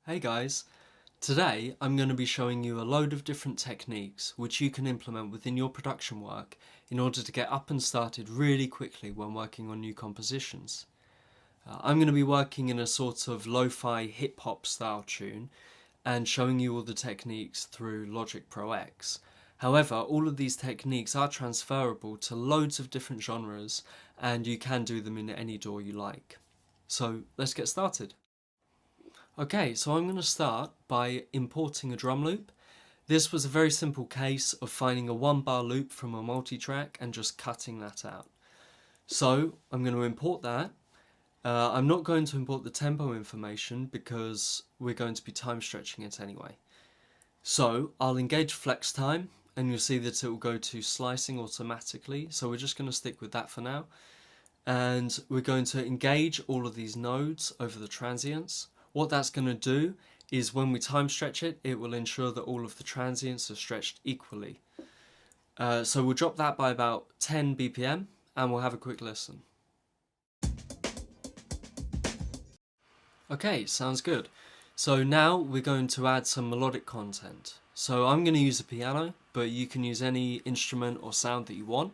Hey guys, today I'm going to be showing you a load of different techniques which you can implement within your production work in order to get up and started really quickly when working on new compositions. I'm going to be working in a sort of lo-fi hip-hop style tune and showing you all the techniques through Logic Pro X. However, all of these techniques are transferable to loads of different genres and you can do them in any DAW you like. So let's get started. Okay, so I'm going to start by importing a drum loop. This was a very simple case of finding a 1-bar loop from a multi-track and just cutting that out. So I'm going to import that. I'm not going to import the tempo information because we're going to be time stretching it anyway. So I'll engage flex time and you'll see that it will go to slicing automatically. So we're just going to stick with that for now. And we're going to engage all of these nodes over the transients. What that's going to do is when we time stretch it, it will ensure that all of the transients are stretched equally. So we'll drop that by about 10 BPM and we'll have a quick listen. Okay, sounds good. So now we're going to add some melodic content. So I'm going to use a piano, but you can use any instrument or sound that you want.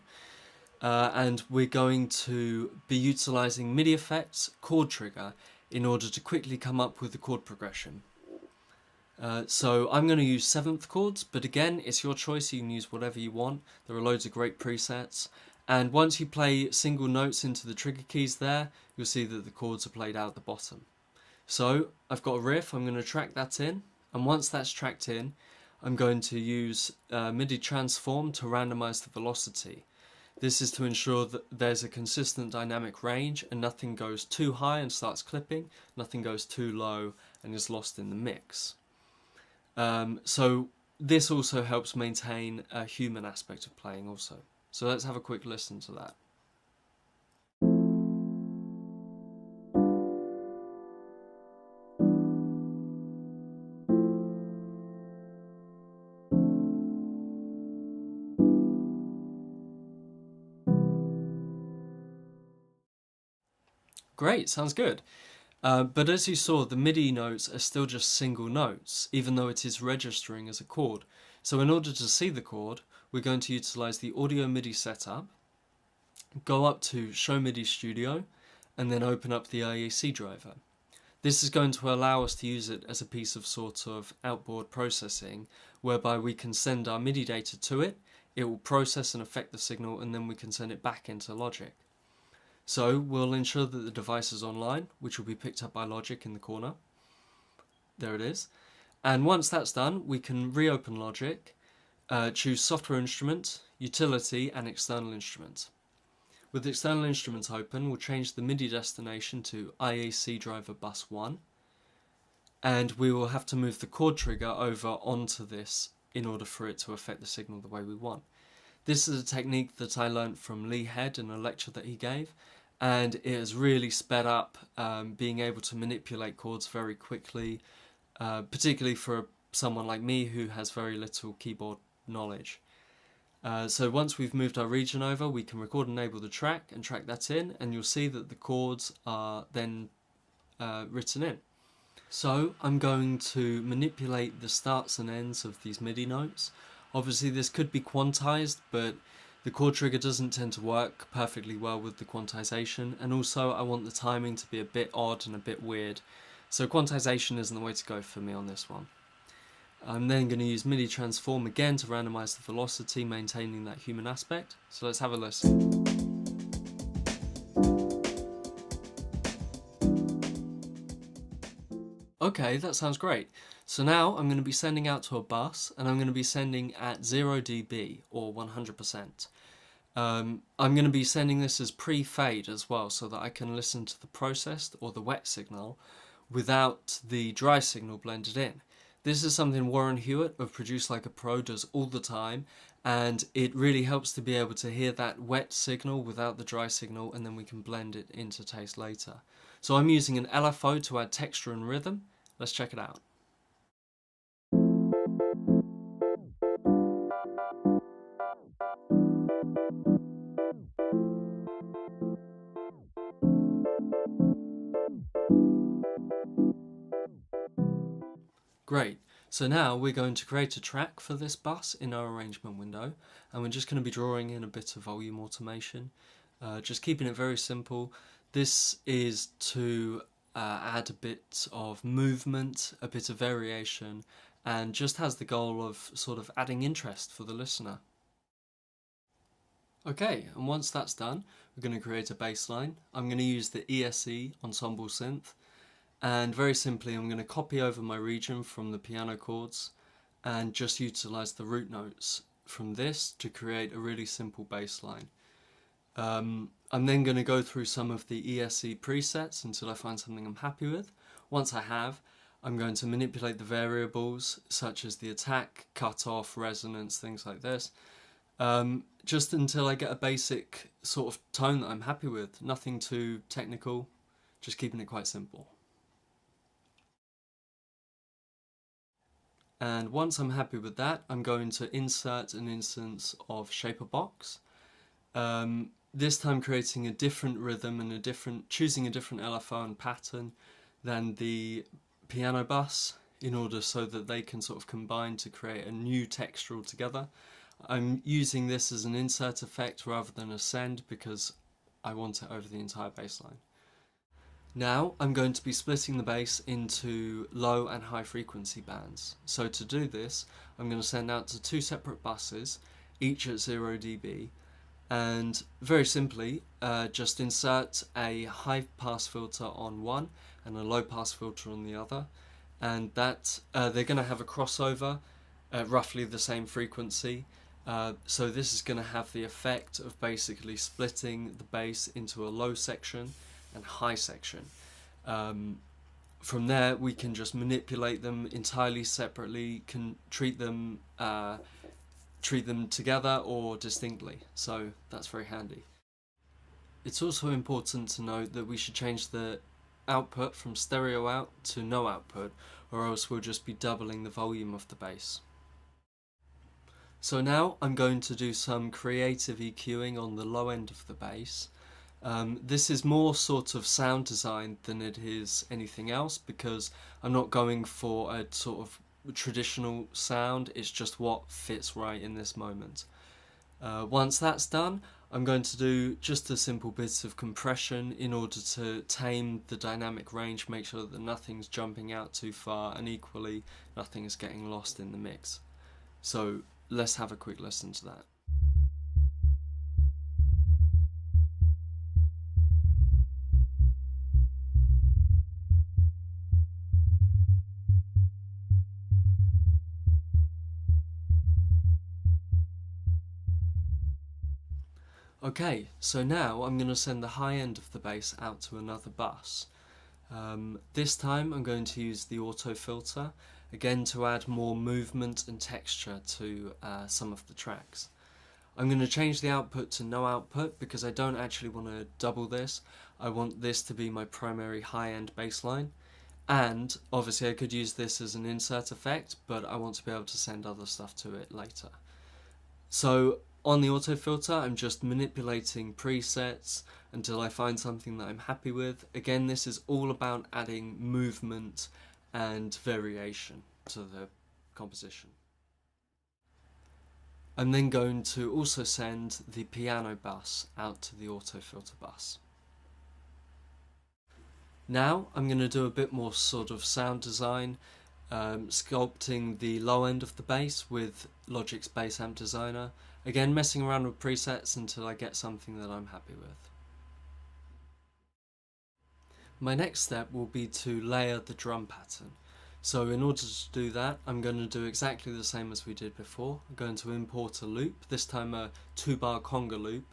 And we're going to be utilizing MIDI effects, Chord Trigger, in order to quickly come up with the chord progression. So I'm going to use 7th chords, but again, it's your choice, you can use whatever you want. There are loads of great presets. And once you play single notes into the trigger keys there, you'll see that the chords are played out at the bottom. So I've got a riff, I'm going to track that in, and once that's tracked in, I'm going to use MIDI transform to randomize the velocity. This is to ensure that there's a consistent dynamic range and nothing goes too high and starts clipping, nothing goes too low and is lost in the mix. So this also helps maintain a human aspect of playing also. So let's have a quick listen to that. Great, sounds good. But as you saw, the MIDI notes are still just single notes, even though it is registering as a chord. So in order to see the chord, we're going to utilize the Audio MIDI setup, go up to Show MIDI Studio, and then open up the IAC Driver. This is going to allow us to use it as a piece of sort of outboard processing, whereby we can send our MIDI data to it, it will process and affect the signal, and then we can send it back into Logic. So we'll ensure that the device is online, which will be picked up by Logic in the corner. There it is. And once that's done, we can reopen Logic, choose Software Instrument, Utility, and External Instrument. With External Instruments open, we'll change the MIDI destination to IAC Driver Bus 1. And we will have to move the chord trigger over onto this in order for it to affect the signal the way we want. This is a technique that I learned from Lee Head in a lecture that he gave, and it has really sped up being able to manipulate chords very quickly, particularly for someone like me who has very little keyboard knowledge. So once we've moved our region over, we can record and enable the track and track that in, and you'll see that the chords are then written in. So I'm going to manipulate the starts and ends of these MIDI notes. Obviously this could be quantized, but the chord trigger doesn't tend to work perfectly well with the quantization, and also I want the timing to be a bit odd and a bit weird, so quantization isn't the way to go for me on this one. I'm then going to use MIDI transform again to randomize the velocity, maintaining that human aspect. So let's have a listen. Okay, that sounds great. So now I'm going to be sending out to a bus, and I'm going to be sending at 0 dB or 100%. I'm going to be sending this as pre-fade as well, so that I can listen to the processed or the wet signal without the dry signal blended in. This is something Warren Hewitt of Produce Like a Pro does all the time, and it really helps to be able to hear that wet signal without the dry signal, and then we can blend it into taste later. So I'm using an LFO to add texture and rhythm. Let's check it out. Great. So now we're going to create a track for this bus in our arrangement window, and we're just going to be drawing in a bit of volume automation, just keeping it very simple. This is to add a bit of movement, a bit of variation, and just has the goal of sort of adding interest for the listener. Okay, and once that's done, we're going to create a bass line. I'm going to use the ESE ensemble synth, and very simply I'm going to copy over my region from the piano chords and just utilize the root notes from this to create a really simple bass line. I'm then going to go through some of the ESE presets until I find something I'm happy with. Once I have, I'm going to manipulate the variables such as the attack, cutoff, resonance, things like this, just until I get a basic sort of tone that I'm happy with. Nothing too technical, just keeping it quite simple. And once I'm happy with that, I'm going to insert an instance of Shaper Box. This time creating a different rhythm and choosing a different LFO and pattern than the piano bus in order so that they can sort of combine to create a new texture altogether. I'm using this as an insert effect rather than a send because I want it over the entire bass line. Now I'm going to be splitting the bass into low and high frequency bands. So to do this, I'm going to send out to two separate buses, each at 0 dB, and very simply just insert a high pass filter on one and a low pass filter on the other, and that they're going to have a crossover at roughly the same frequency. So this is going to have the effect of basically splitting the bass into a low section and high section. From there we can just manipulate them entirely separately, can treat them together or distinctly, so that's very handy. It's also important to note that we should change the output from stereo out to no output, or else we'll just be doubling the volume of the bass. So now I'm going to do some creative EQing on the low end of the bass. This is more sort of sound design than it is anything else, because I'm not going for a sort of traditional sound, it's just what fits right in this moment. Once that's done, I'm going to do just a simple bit of compression in order to tame the dynamic range, make sure that nothing's jumping out too far and equally nothing is getting lost in the mix. So let's have a quick listen to that. Okay, so now I'm going to send the high end of the bass out to another bus. This time I'm going to use the auto filter, again to add more movement and texture to some of the tracks. I'm going to change the output to no output because I don't actually want to double this. I want this to be my primary high-end bass line, and obviously I could use this as an insert effect, but I want to be able to send other stuff to it later. So on the auto filter, I'm just manipulating presets until I find something that I'm happy with. Again, this is all about adding movement and variation to the composition. I'm then going to also send the piano bus out to the auto filter bus. Now I'm going to do a bit more sort of sound design, sculpting the low end of the bass with Logic's Bass Amp Designer. Again, messing around with presets until I get something that I'm happy with. My next step will be to layer the drum pattern. So in order to do that, I'm going to do exactly the same as we did before. I'm going to import a loop, this time a 2-bar conga loop,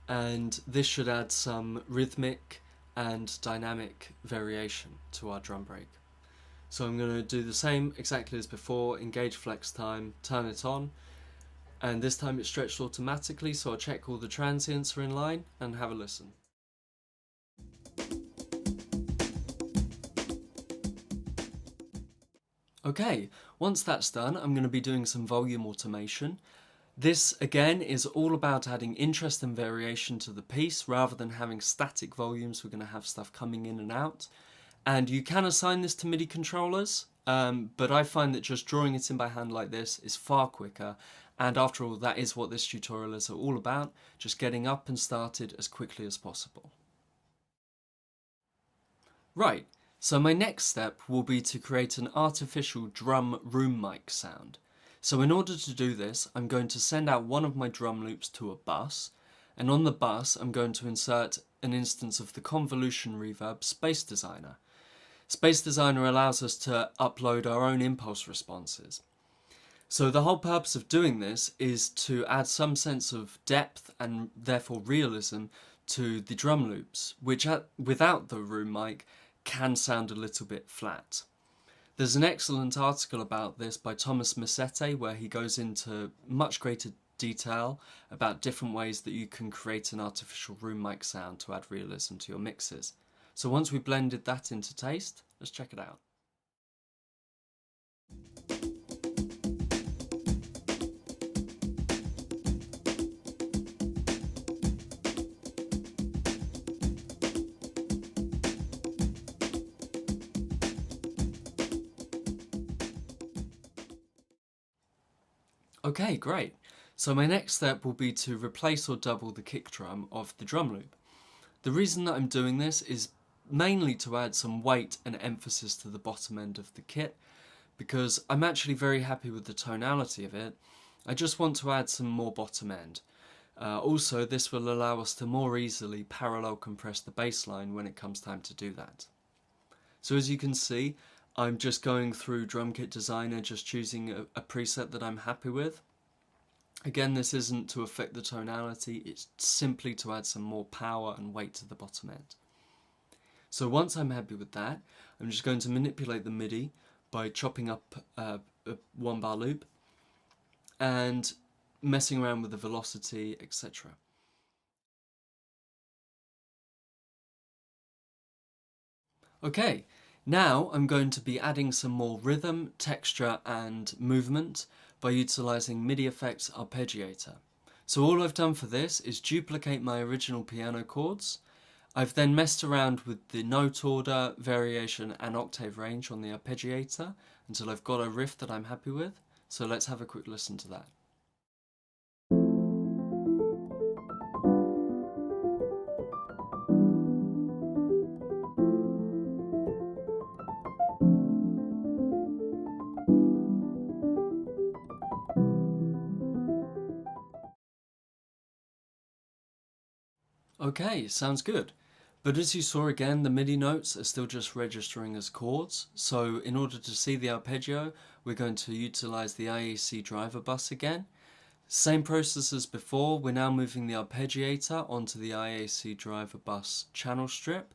and this should add some rhythmic and dynamic variation to our drum break. So I'm going to do the same exactly as before, engage flex time, turn it on, and this time it's stretched automatically, so I'll check all the transients are in line and have a listen. Okay, once that's done, I'm going to be doing some volume automation. This again is all about adding interest and variation to the piece rather than having static volumes. We're going to have stuff coming in and out, and you can assign this to MIDI controllers. but I find that just drawing it in by hand like this is far quicker, and after all, that is what this tutorial is all about, just getting up and started as quickly as possible. Right, so my next step will be to create an artificial drum room mic sound. So in order to do this, I'm going to send out one of my drum loops to a bus, and on the bus I'm going to insert an instance of the convolution reverb Space Designer. Space Designer allows us to upload our own impulse responses. So the whole purpose of doing this is to add some sense of depth and therefore realism to the drum loops, which without the room mic can sound a little bit flat. There's an excellent article about this by Thomas Massetti where he goes into much greater detail about different ways that you can create an artificial room mic sound to add realism to your mixes. So once we've blended that into taste, let's check it out. Okay, great. So my next step will be to replace or double the kick drum of the drum loop. The reason that I'm doing this is mainly to add some weight and emphasis to the bottom end of the kit, because I'm actually very happy with the tonality of it. I just want to add some more bottom end. Also, this will allow us to more easily parallel compress the bass line when it comes time to do that. So as you can see, I'm just going through Drum Kit Designer, just choosing a preset that I'm happy with. Again, this isn't to affect the tonality, it's simply to add some more power and weight to the bottom end. So once I'm happy with that, I'm just going to manipulate the MIDI by chopping up a 1-bar loop and messing around with the velocity, etc. Okay, now I'm going to be adding some more rhythm, texture and movement by utilising MIDI FX Arpeggiator. So all I've done for this is duplicate my original piano chords. I've then messed around with the note order, variation and octave range on the arpeggiator until I've got a riff that I'm happy with. So let's have a quick listen to that. Okay, sounds good. But as you saw again, the MIDI notes are still just registering as chords. So in order to see the arpeggio, we're going to utilize the IAC Driver bus again. Same process as before, we're now moving the arpeggiator onto the IAC Driver bus channel strip,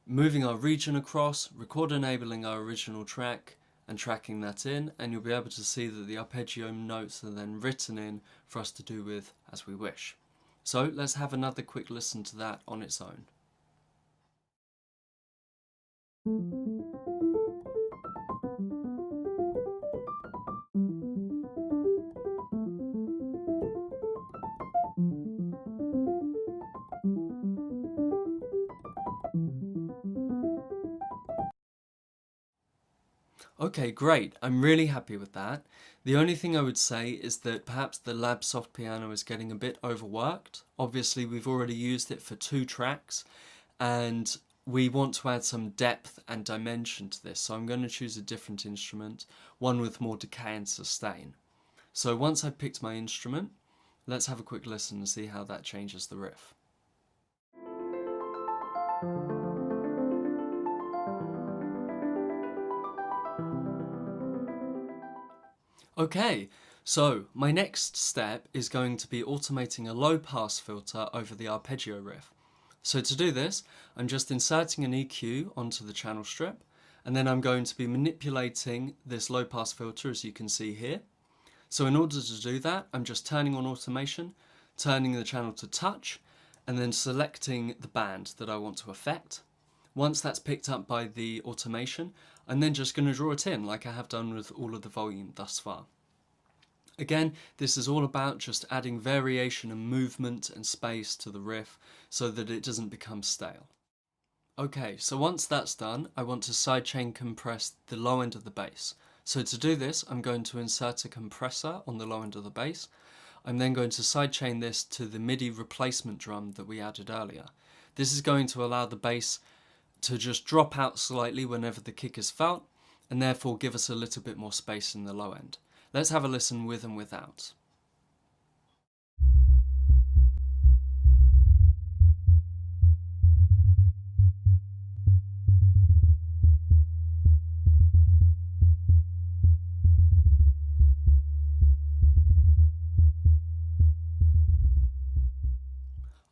moving our region across, record enabling our original track, and tracking that in, and you'll be able to see that the arpeggio notes are then written in for us to do with as we wish. So let's have another quick listen to that on its own. Okay, great. I'm really happy with that. The only thing I would say is that perhaps the Lab Soft piano is getting a bit overworked. Obviously, we've already used it for 2 tracks, and we want to add some depth and dimension to this. So I'm going to choose a different instrument, one with more decay and sustain. So once I've picked my instrument, let's have a quick listen and see how that changes the riff. Okay, so my next step is going to be automating a low pass filter over the arpeggio riff. So to do this, I'm just inserting an EQ onto the channel strip, and then I'm going to be manipulating this low pass filter as you can see here. So in order to do that, I'm just turning on automation, turning the channel to touch, and then selecting the band that I want to affect. Once that's picked up by the automation, I'm then just going to draw it in like I have done with all of the volume thus far. Again, this is all about just adding variation and movement and space to the riff so that it doesn't become stale. Okay, so once that's done, I want to sidechain compress the low end of the bass. So to do this, I'm going to insert a compressor on the low end of the bass. I'm then going to sidechain this to the MIDI replacement drum that we added earlier. This is going to allow the bass to just drop out slightly whenever the kick is felt, and therefore give us a little bit more space in the low end. Let's have a listen with and without.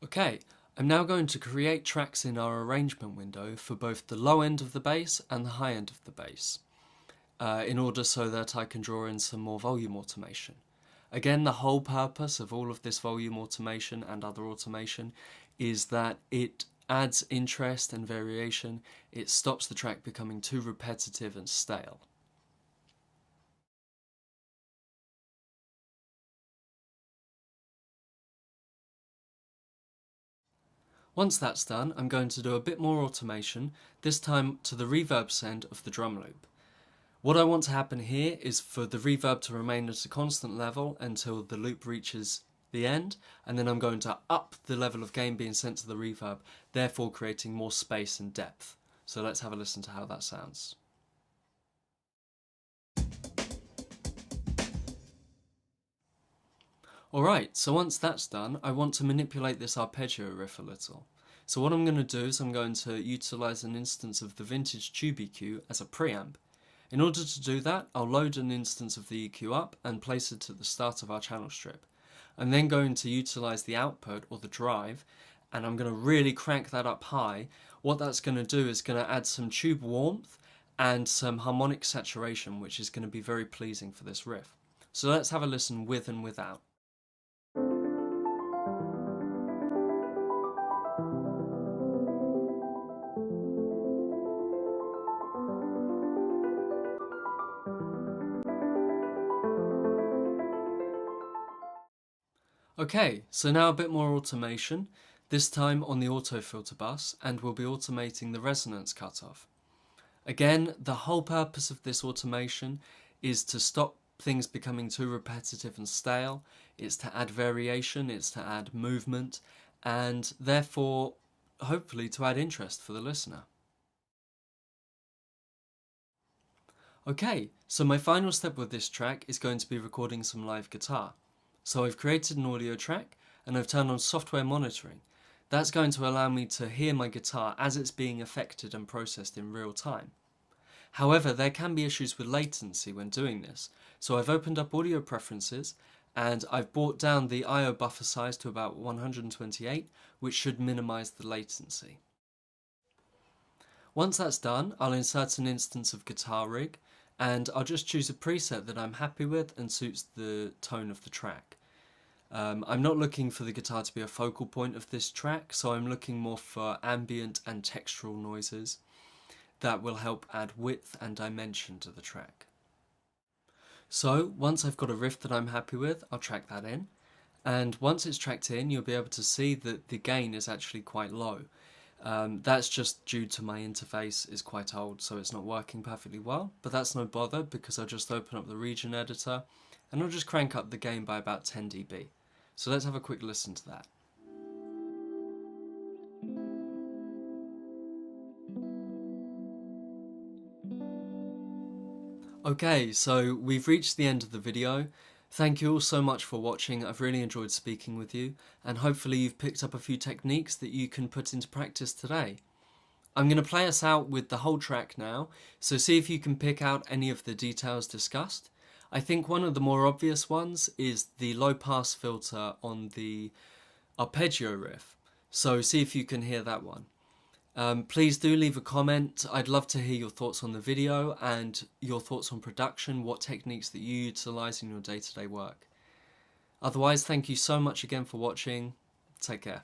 Okay, I'm now going to create tracks in our arrangement window for both the low end of the bass and the high end of the bass, in order so that I can draw in some more volume automation. Again, the whole purpose of all of this volume automation and other automation is that it adds interest and variation. It stops the track becoming too repetitive and stale. Once that's done, I'm going to do a bit more automation, this time to the reverb send of the drum loop. What I want to happen here is for the reverb to remain at a constant level until the loop reaches the end, and then I'm going to up the level of gain being sent to the reverb, therefore creating more space and depth. So let's have a listen to how that sounds. Alright, so once that's done, I want to manipulate this arpeggio riff a little. So what I'm going to do is I'm going to utilise an instance of the vintage tube EQ as a preamp. In order to do that, I'll load an instance of the EQ up and place it at the start of our channel strip. I'm then going to utilise the output or the drive, and I'm going to really crank that up high. What that's going to do is going to add some tube warmth and some harmonic saturation, which is going to be very pleasing for this riff. So let's have a listen with and without. Okay, so now a bit more automation, this time on the auto filter bus, and we'll be automating the resonance cutoff. Again, the whole purpose of this automation is to stop things becoming too repetitive and stale. It's to add variation, it's to add movement, and therefore, hopefully, to add interest for the listener. Okay, so my final step with this track is going to be recording some live guitar. So I've created an audio track and I've turned on software monitoring. That's going to allow me to hear my guitar as it's being affected and processed in real time. However, there can be issues with latency when doing this, so I've opened up audio preferences and I've brought down the I/O buffer size to about 128, which should minimize the latency. Once that's done, I'll insert an instance of Guitar Rig, and I'll just choose a preset that I'm happy with and suits the tone of the track. I'm not looking for the guitar to be a focal point of this track, so I'm looking more for ambient and textural noises that will help add width and dimension to the track. So once I've got a riff that I'm happy with, I'll track that in, and once it's tracked in, you'll be able to see that the gain is actually quite low. That's just due to my interface is quite old, so it's not working perfectly well, but that's no bother because I'll just open up the region editor and I'll just crank up the gain by about 10 dB. So let's have a quick listen to that. Okay, so we've reached the end of the video. Thank you all so much for watching. I've really enjoyed speaking with you, and hopefully you've picked up a few techniques that you can put into practice today. I'm going to play us out with the whole track now, so see if you can pick out any of the details discussed. I think one of the more obvious ones is the low pass filter on the arpeggio riff, so see if you can hear that one. Please do leave a comment. I'd love to hear your thoughts on the video and your thoughts on production, what techniques that you utilise in your day-to-day work. Otherwise, thank you so much again for watching. Take care.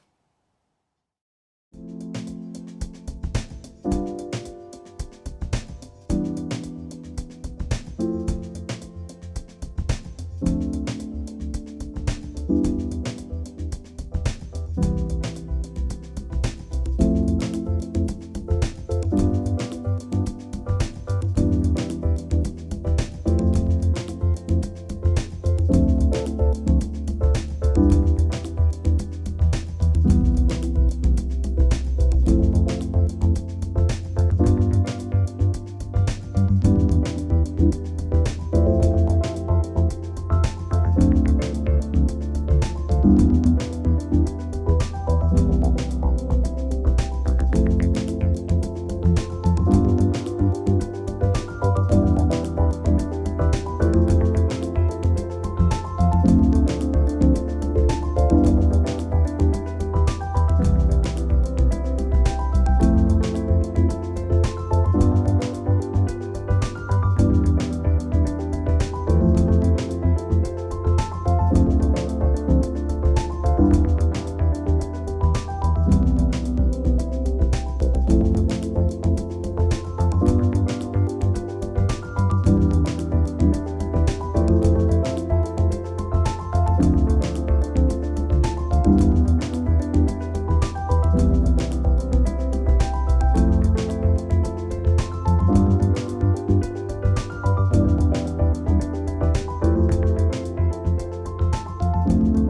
you.